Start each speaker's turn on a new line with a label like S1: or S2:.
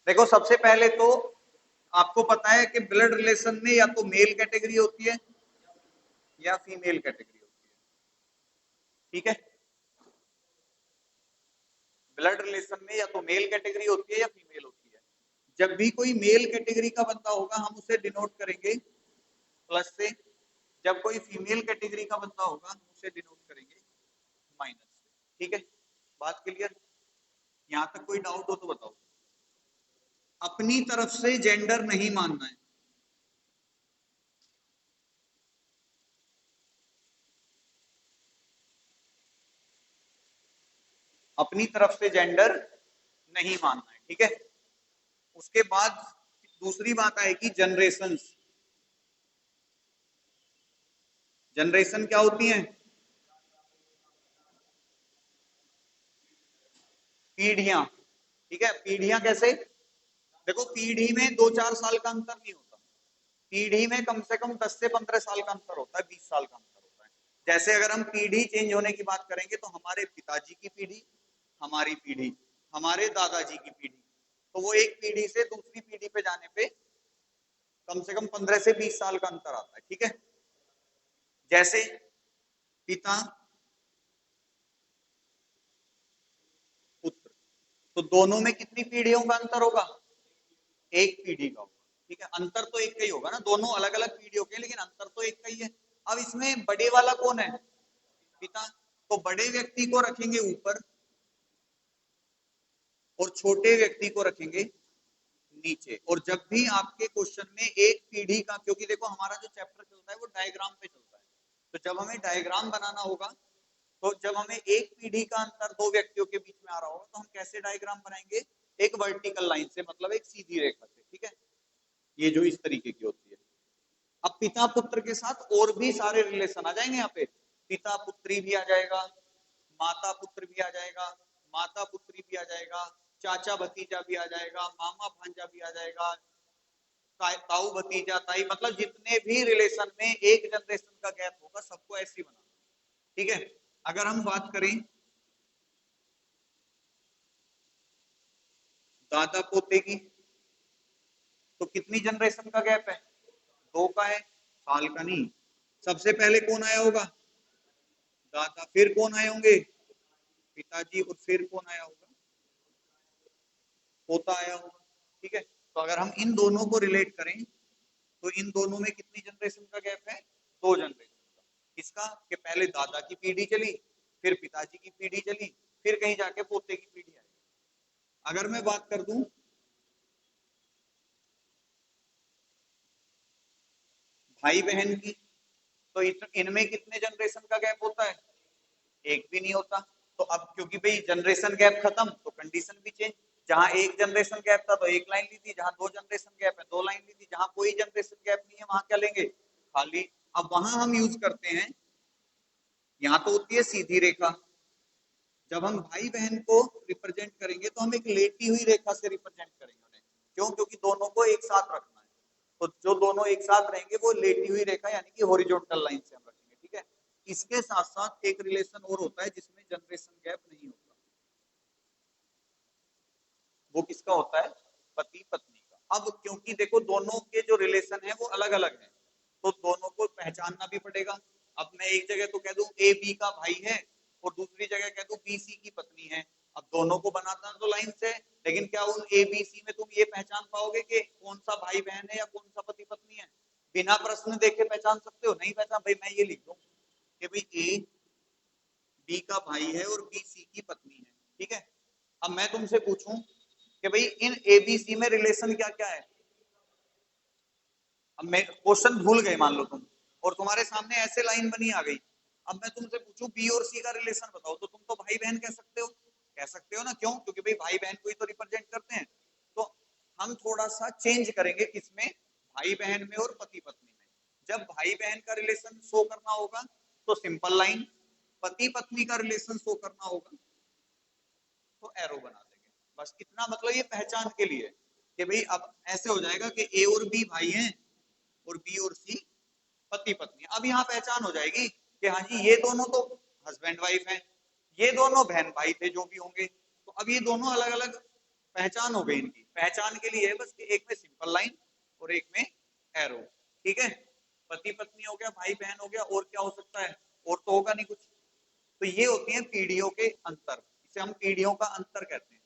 S1: देखो सबसे पहले तो आपको पता है कि ब्लड रिलेशन में या तो मेल कैटेगरी होती है या फीमेल कैटेगरी होती है। ठीक है, ब्लड रिलेशन में या तो मेल कैटेगरी होती है या फीमेल होती है। जब भी कोई मेल कैटेगरी का बंदा होगा हम उसे डिनोट करेंगे प्लस से, जब कोई फीमेल कैटेगरी का बंदा होगा हम उसे डिनोट करेंगे माइनस से। ठीक है, बात क्लियर? यहां तक कोई डाउट हो तो बताओ। अपनी तरफ से जेंडर नहीं मानना है। अपनी तरफ से जेंडर नहीं मानना है। ठीक है, उसके बाद दूसरी बात आएगी जनरेशन। जनरेशन क्या होती है? पीढ़ियां। ठीक है, पीढ़ियां कैसे? देखो पीढ़ी में 2-4 साल का अंतर नहीं होता, पीढ़ी में कम से कम 10 से 15 साल का अंतर होता है, 20 साल का अंतर होता है। जैसे अगर हम पीढ़ी चेंज होने की बात करेंगे तो हमारे पिताजी की पीढ़ी, हमारी पीढ़ी, हमारे दादाजी की पीढ़ी, तो वो एक पीढ़ी से दूसरी पीढ़ी पे जाने पे कम से कम 15 से 20 साल का अंतर आता है। ठीक है, जैसे पिता पुत्र, तो दोनों में कितनी पीढ़ियों का अंतर होगा? एक पीढ़ी का होगा। ठीक है, अंतर तो एक का ही होगा ना, दोनों अलग अलग पीढ़ियों के, लेकिन अंतर तो एक का ही है। अब इसमें बड़े वाला कौन है? पिता। तो बड़े व्यक्ति को रखेंगे ऊपर और छोटे व्यक्ति को रखेंगे नीचे। और जब भी आपके क्वेश्चन में एक पीढ़ी का, क्योंकि देखो हमारा जो चैप्टर चलता है वो डायग्राम पे चलता है, तो जब हमें डायग्राम बनाना होगा, तो जब हमें एक पीढ़ी का अंतर दो व्यक्तियों के बीच में आ रहा होगा तो हम कैसे डायग्राम बनाएंगे? एक वर्टिकल लाइन से, मतलब एक सीधी रेखा से। ठीक है, ये जो इस तरीके की होती है। अब पिता पुत्र के साथ और भी सारे रिलेशन आ जाएंगे यहाँ पे, पिता पुत्री भी आ जाएगा, माता पुत्र भी आ जाएगा, माता पुत्री भी आ जाएगा, चाचा भतीजा भी आ जाएगा, मामा भांजा भी आ जाएगा, ताऊ भतीजा ताई, मतलब जितने भी रिलेशन में एक जनरेशन का गैप होगा सबको ऐसे ही बना। ठीक है, अगर हम बात करें दादा पोते की, तो कितनी जनरेशन का गैप है? 2 का है, साल का नहीं। सबसे पहले कौन आया होगा? दादा, फिर कौन आए होंगे? पिताजी, और फिर कौन आया होगा? पोता आया होगा। ठीक है, तो अगर हम इन दोनों को रिलेट करें तो इन दोनों में कितनी जनरेशन का गैप है? 2 जनरेशन का। किसका? कि पहले दादा की पीढ़ी चली, फिर पिताजी की पीढ़ी चली, फिर कहीं जाके पोते की पीढ़ी आई। अगर मैं बात कर दूं भाई बहन की, तो इनमें कितने जनरेशन का गैप होता है? एक भी नहीं होता। तो अब क्योंकि भाई जनरेशन गैप खत्म तो कंडीशन भी चेंज। जहां एक जनरेशन गैप था तो एक लाइन ली थी, जहां 2 जनरेशन गैप है 2 लाइन ली थी, जहां कोई जनरेशन गैप नहीं है वहां क्या लेंगे? खाली। अब वहां हम यूज करते हैं, यहाँ तो होती है सीधी रेखा, जब हम भाई बहन को रिप्रेजेंट करेंगे तो हम एक लेटी हुई रेखा से रिप्रेजेंट करेंगे उन्हें। क्यों? क्योंकि दोनों को एक साथ रखना है, तो जो दोनों एक साथ रहेंगे वो लेटी हुई रेखा यानी कि हॉरिजॉन्टल लाइन से हम रखेंगे। ठीक है, इसके साथ साथ एक रिलेशन और होता है जिसमें जनरेशन गैप नहीं होता, वो किसका होता है? पति पत्नी का। अब क्योंकि देखो दोनों के जो रिलेशन है वो अलग अलग है, तो दोनों को पहचानना भी पड़ेगा। अब मैं एक जगह तो कह दूं ए बी का भाई है और दूसरी जगह कह दूं बी सी की पत्नी है, अब दोनों को बनाता तो लाइन से, लेकिन क्या उन ए बी सी में तुम ये पहचान पाओगे कि कौन सा भाई बहन है या कौन सा पति पत्नी है? बिना प्रश्न देखे पहचान सकते हो? नहीं पहचान। भाई मैं ये लिख दूं कि भाई ए बी का भाई है और बी सी की पत्नी है। ठीक है, अब मैं तुमसे पूछूं कि भाई इन एबीसी में रिलेशन क्या क्या है? अब मैं क्वेश्चन भूल गए मान लो तुम, और तुम्हारे सामने ऐसे लाइन बनी आ गई, अब मैं तुमसे पूछूं बी और सी का रिलेशन बताओ, तो तुम तो भाई बहन कह सकते हो। कह सकते हो ना, क्यों? क्योंकि भाई भाई बहन को ही तो रिप्रेजेंट करते हैं। तो हम थोड़ा सा चेंज करेंगे किसमें? भाई बहन में और पति पत्नी में। जब भाई बहन का रिलेशन शो करना होगा तो सिंपल लाइन, पति पत्नी का रिलेशन शो करना होगा तो एरो बना देंगे। बस इतना, मतलब ये पहचान के लिए कि भाई अब ऐसे हो जाएगा कि ए और बी भाई हैं और बी और सी पति पत्नी। अब यहाँ पहचान हो जाएगी कि हाँ जी ये दोनों तो हस्बैंड वाइफ हैं, ये दोनों बहन भाई थे जो भी होंगे, तो अब ये दोनों अलग अलग पहचान हो गई इनकी। पहचान के लिए है बस कि एक में सिंपल लाइन और एक में एरो। ठीक है, पति पत्नी हो गया, भाई बहन हो गया, और क्या हो सकता है? और तो होगा नहीं कुछ। तो ये होती है पीढ़ियों के अंतर, इसे हम पीढ़ियों का अंतर कहते हैं।